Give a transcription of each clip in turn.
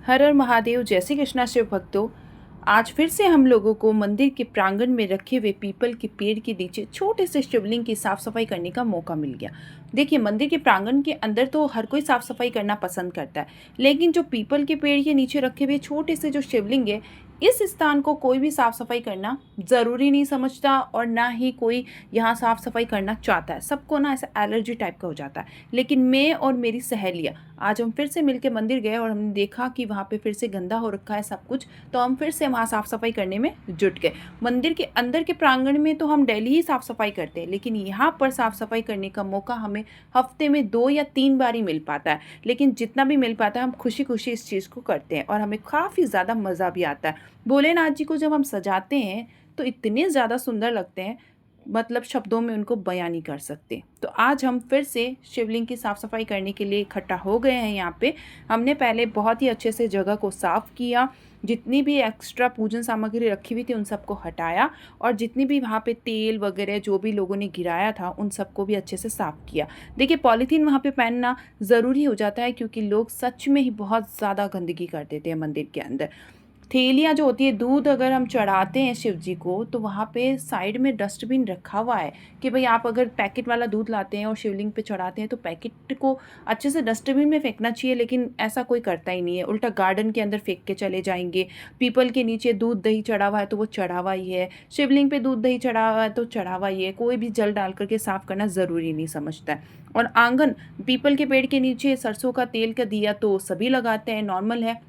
हर हर महादेव। जय श्री कृष्णा शिव भक्तों। आज फिर से हम लोगों को मंदिर के प्रांगण में रखे हुए पीपल के पेड़ के नीचे छोटे से शिवलिंग की साफ सफाई करने का मौका मिल गया। देखिए, मंदिर के प्रांगण के अंदर तो हर कोई साफ सफाई करना पसंद करता है, लेकिन जो पीपल के पेड़ के नीचे रखे हुए छोटे से जो शिवलिंग है, इस स्थान को कोई भी साफ सफाई करना ज़रूरी नहीं समझता और ना ही कोई यहाँ साफ सफाई करना चाहता है। सबको ना ऐसा एलर्जी टाइप का हो जाता है। लेकिन मैं और मेरी सहेलियाँ आज हम फिर से मिलकर मंदिर गए और हमने देखा कि वहाँ पे फिर से गंदा हो रखा है सब कुछ, तो हम फिर से वहाँ साफ़ सफाई करने में जुट गए। मंदिर के अंदर के प्रांगण में तो हम डेली ही साफ़ सफाई करते हैं, लेकिन यहाँ पर साफ़ सफाई करने का मौका हमें हफ्ते में 2 या 3 बार ही मिल पाता है। लेकिन जितना भी मिल पाता है हम खुशी खुशी इस चीज़ को करते हैं और हमें काफ़ी ज़्यादा मज़ा भी आता है। भोलेनाथ जी को जब हम सजाते हैं तो इतने ज़्यादा सुंदर लगते हैं, मतलब शब्दों में उनको बयां नहीं कर सकते। तो आज हम फिर से शिवलिंग की साफ़ सफाई करने के लिए इकट्ठा हो गए हैं। यहाँ पे हमने पहले बहुत ही अच्छे से जगह को साफ़ किया, जितनी भी एक्स्ट्रा पूजन सामग्री रखी हुई थी उन सबको हटाया और जितनी भी वहाँ पे तेल वगैरह जो भी लोगों ने गिराया था उन सबको भी अच्छे से साफ़ किया। देखिए, पॉलीथीन वहाँ पे पहनना ज़रूरी हो जाता है क्योंकि लोग सच में ही बहुत ज़्यादा गंदगी कर देते हैं मंदिर के अंदर। थैलियाँ जो होती है, दूध अगर हम चढ़ाते हैं शिव जी को तो वहाँ पे साइड में डस्टबिन रखा हुआ है कि भाई आप अगर पैकेट वाला दूध लाते हैं और शिवलिंग पे चढ़ाते हैं तो पैकेट को अच्छे से डस्टबिन में फेंकना चाहिए, लेकिन ऐसा कोई करता ही नहीं है। उल्टा गार्डन के अंदर फेंक के चले जाएंगे। पीपल के नीचे दूध दही चढ़ा हुआ है तो वो चढ़ा हुआ ही है, शिवलिंग पे दूध दही चढ़ा हुआ है तो चढ़ा हुआ ही है। कोई भी जल डाल करके साफ़ करना ज़रूरी नहीं समझता है। और आंगन, पीपल के पेड़ के नीचे सरसों का तेल का दिया तो सभी लगाते हैं, नॉर्मल है।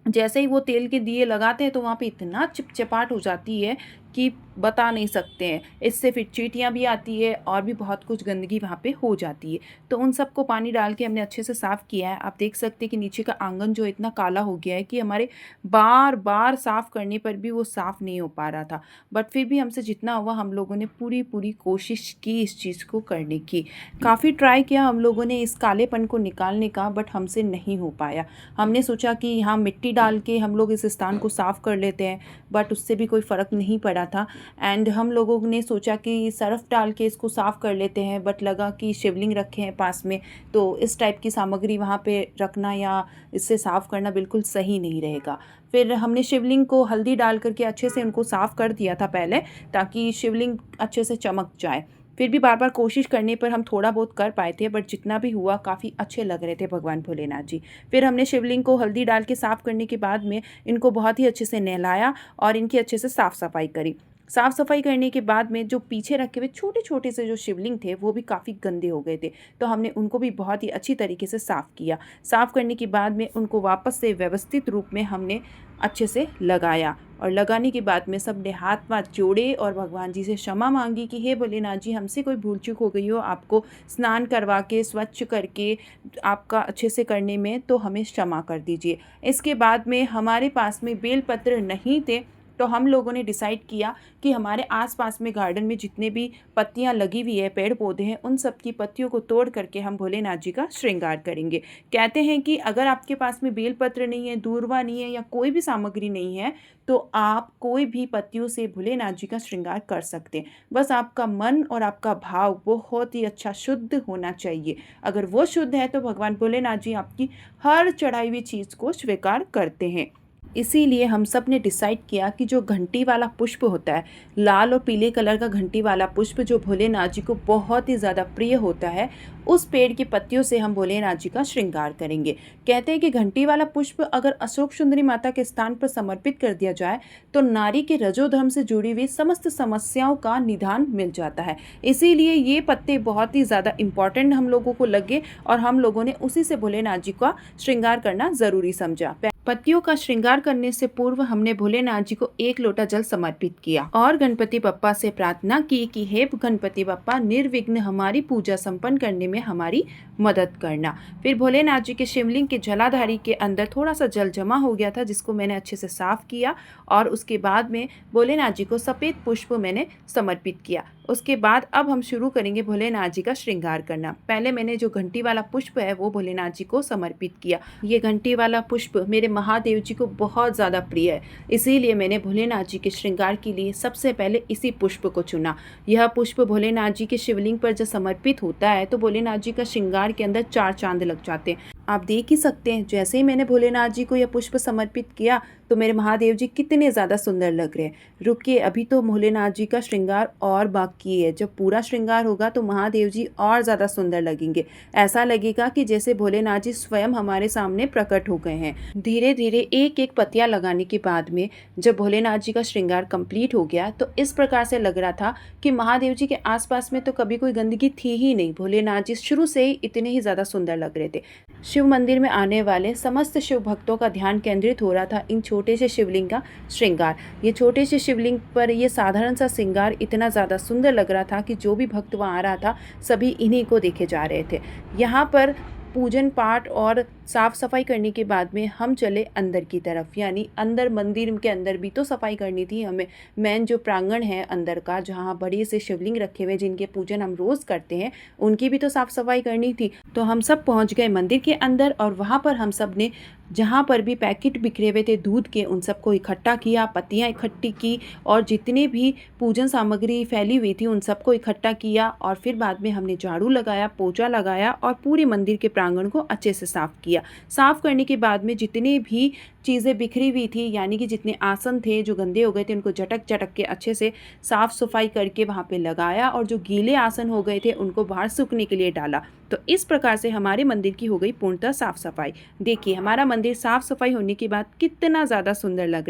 जैसे ही वो तेल के दिए लगाते हैं तो वहाँ पे इतना चिपचिपाहट हो जाती है कि बता नहीं सकते हैं। इससे फिर चींटियाँ भी आती है और भी बहुत कुछ गंदगी वहाँ पे हो जाती है। तो उन सबको पानी डाल के हमने अच्छे से साफ़ किया है। आप देख सकते हैं कि नीचे का आंगन जो इतना काला हो गया है कि हमारे बार बार साफ़ करने पर भी वो साफ़ नहीं हो पा रहा था। बट फिर भी हमसे जितना हुआ हम लोगों ने पूरी पूरी कोशिश की इस चीज़ को करने की। काफ़ी ट्राई किया हम लोगों ने इस कालेपन को निकालने का, बट हमसे नहीं हो पाया। हमने सोचा कि यहाँ मिट्टी डाल के हम लोग इस स्थान को साफ़ कर लेते हैं, बट उससे भी कोई फ़र्क नहीं पड़ा था। एंड हम लोगों ने सोचा कि सर्फ डाल के इसको साफ़ कर लेते हैं, बट लगा कि शिवलिंग रखे हैं पास में तो इस टाइप की सामग्री वहाँ पे रखना या इससे साफ़ करना बिल्कुल सही नहीं रहेगा। फिर हमने शिवलिंग को हल्दी डाल करके अच्छे से उनको साफ़ कर दिया था पहले, ताकि शिवलिंग अच्छे से चमक जाए। फिर भी बार बार कोशिश करने पर हम थोड़ा बहुत कर पाए थे, बट जितना भी हुआ काफ़ी अच्छे लग रहे थे भगवान भोलेनाथ जी। फिर हमने शिवलिंग को हल्दी डाल के साफ़ करने के बाद में इनको बहुत ही अच्छे से नहलाया और इनकी अच्छे से साफ़ सफाई करी। साफ़ सफाई करने के बाद में जो पीछे रखे हुए छोटे छोटे से जो शिवलिंग थे वो भी काफ़ी गंदे हो गए थे, तो हमने उनको भी बहुत ही अच्छी तरीके से साफ़ किया। साफ़ करने के बाद में उनको वापस से व्यवस्थित रूप में हमने अच्छे से लगाया और लगाने के बाद में सब ने हाथ जोड़े और भगवान जी से क्षमा मांगी कि हे भोलेनाथ जी, हमसे कोई भूल चूक हो गई हो, आपको स्नान करवा के स्वच्छ करके आपका अच्छे से करने में, तो हमें क्षमा कर दीजिए। इसके बाद में हमारे पास में बेलपत्र नहीं थे, तो हम लोगों ने डिसाइड किया कि हमारे आसपास में गार्डन में जितने भी पत्तियां लगी हुई है, पेड़ पौधे हैं, उन सब की पत्तियों को तोड़ करके हम भोलेनाथ जी का श्रृंगार करेंगे। कहते हैं कि अगर आपके पास में बेलपत्र नहीं है, दूर्वा नहीं है या कोई भी सामग्री नहीं है, तो आप कोई भी पत्तियों से भोलेनाथ जी का श्रृंगार कर सकते हैं। बस आपका मन और आपका भाव बहुत ही अच्छा शुद्ध होना चाहिए। अगर वो शुद्ध है तो भगवान भोलेनाथ जी आपकी हर चढ़ाई हुई चीज़ को स्वीकार करते हैं। इसीलिए हम सब ने डिसाइड किया कि जो घंटी वाला पुष्प होता है, लाल और पीले कलर का घंटी वाला पुष्प जो भोलेनाथ जी को बहुत ही ज़्यादा प्रिय होता है, उस पेड़ की पत्तियों से हम भोलेनाथ जी का श्रृंगार करेंगे। कहते हैं कि घंटी वाला पुष्प अगर अशोक सुंदरी माता के स्थान पर समर्पित कर दिया जाए तो नारी के रजोधर्म से जुड़ी हुई समस्त समस्याओं का निदान मिल जाता है। इसीलिए ये पत्ते बहुत ही ज़्यादा इम्पॉर्टेंट हम लोगों को लगे और हम लोगों ने उसी से भोलेनाथ जी का श्रृंगार करना ज़रूरी समझा। पत्तियों का श्रृंगार करने से पूर्व हमने भोलेनाथ जी को 1 लोटा जल समर्पित किया और गणपति बप्पा से प्रार्थना की कि हे गणपति बप्पा, निर्विघ्न हमारी पूजा संपन्न करने में हमारी मदद करना। फिर भोलेनाथ जी के शिवलिंग के जलाधारी के अंदर थोड़ा सा जल जमा हो गया था, जिसको मैंने अच्छे से साफ किया और उसके बाद में भोलेनाथ जी को सफ़ेद पुष्प मैंने समर्पित किया। उसके बाद अब हम शुरू करेंगे भोलेनाथ जी का श्रृंगार करना। पहले मैंने जो घंटी वाला पुष्प है वो भोलेनाथ जी को समर्पित किया। ये घंटी वाला पुष्प मेरे महादेव जी को बहुत ज़्यादा प्रिय है, इसीलिए मैंने भोलेनाथ जी के श्रृंगार के लिए सबसे पहले इसी पुष्प को चुना। यह पुष्प भोलेनाथ जी के शिवलिंग पर जब समर्पित होता है तो भोलेनाथ जी का श्रृंगार के अंदर 4 चांद लग जाते हैं। आप देख ही सकते हैं, जैसे ही मैंने भोलेनाथ जी को यह पुष्प समर्पित किया तो मेरे महादेव जी कितने ज़्यादा सुंदर लग रहे हैं। रुकिए, अभी तो भोलेनाथ जी का श्रृंगार और बाकी है। जब पूरा श्रृंगार होगा तो महादेव जी और ज़्यादा सुंदर लगेंगे। ऐसा लगेगा कि जैसे भोलेनाथ जी स्वयं हमारे सामने प्रकट हो गए हैं। धीरे धीरे एक एक पत्तियाँ लगाने के बाद में जब भोलेनाथ जी का श्रृंगार कंप्लीट हो गया तो इस प्रकार से लग रहा था कि महादेव जी के आसपास में तो कभी कोई गंदगी थी ही नहीं। भोलेनाथ जी शुरू से ही इतने ही ज़्यादा सुंदर लग रहे थे। शिव मंदिर में आने वाले समस्त शिव भक्तों का ध्यान केंद्रित हो रहा था इन छोटे से शिवलिंग का श्रृंगार। ये छोटे से शिवलिंग पर ये साधारण सा श्रृंगार इतना ज़्यादा सुंदर लग रहा था कि जो भी भक्त वहाँ आ रहा था सभी इन्हीं को देखे जा रहे थे। यहाँ पर पूजन पाठ और साफ़ सफाई करने के बाद में हम चले अंदर की तरफ, यानी अंदर मंदिर के अंदर भी तो सफाई करनी थी हमें। मेन जो प्रांगण है अंदर का, जहाँ बड़े से शिवलिंग रखे हुए जिनके पूजन हम रोज़ करते हैं, उनकी भी तो साफ़ सफाई करनी थी। तो हम सब पहुँच गए मंदिर के अंदर और वहाँ पर हम सब ने जहाँ पर भी पैकेट बिखरे हुए थे दूध के उन सबको इकट्ठा किया, पत्तियाँ इकट्ठी की और जितने भी पूजन सामग्री फैली हुई थी उन सबको इकट्ठा किया। और फिर बाद में हमने झाड़ू लगाया, पोछा लगाया और पूरे मंदिर के प्रांगण को अच्छे से साफ़ किया। साफ़ करने के बाद में जितने भी चीज़ें बिखरी हुई थी, यानी कि जितने आसन थे जो गंदे हो गए थे, उनको झटक झटक के अच्छे से साफ़ सफाई करके वहाँ पे लगाया और जो गीले आसन हो गए थे उनको बाहर सूखने के लिए डाला। तो इस प्रकार से हमारे मंदिर की हो गई पूर्णतः साफ़ सफाई। देखिए हमारा मंदिर साफ़ सफाई होने के बाद कितना ज़्यादा सुंदर लग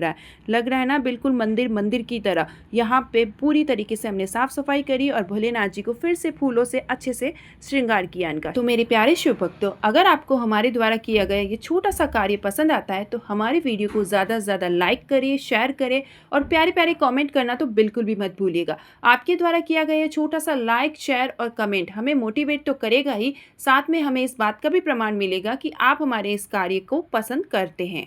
रहा है ना, बिल्कुल मंदिर मंदिर की तरह। यहाँ पे पूरी तरीके से हमने साफ़ सफाई करी और भोलेनाथ जी को फिर से फूलों से अच्छे से श्रृंगार किया इनका। तो मेरे प्यारे शिव भक्तों, अगर आपको हमारे द्वारा किया गया ये छोटा सा कार्य पसंद आता है तो हमारे वीडियो को ज़्यादा से ज़्यादा लाइक करिए, शेयर करें और प्यारे प्यारे कमेंट करना तो बिल्कुल भी मत भूलिएगा। आपके द्वारा किया गया ये छोटा सा लाइक, शेयर और कमेंट हमें मोटिवेट तो करेगा ही, साथ में हमें इस बात का भी प्रमाण मिलेगा कि आप हमारे इस कार्य को पसंद करते हैं।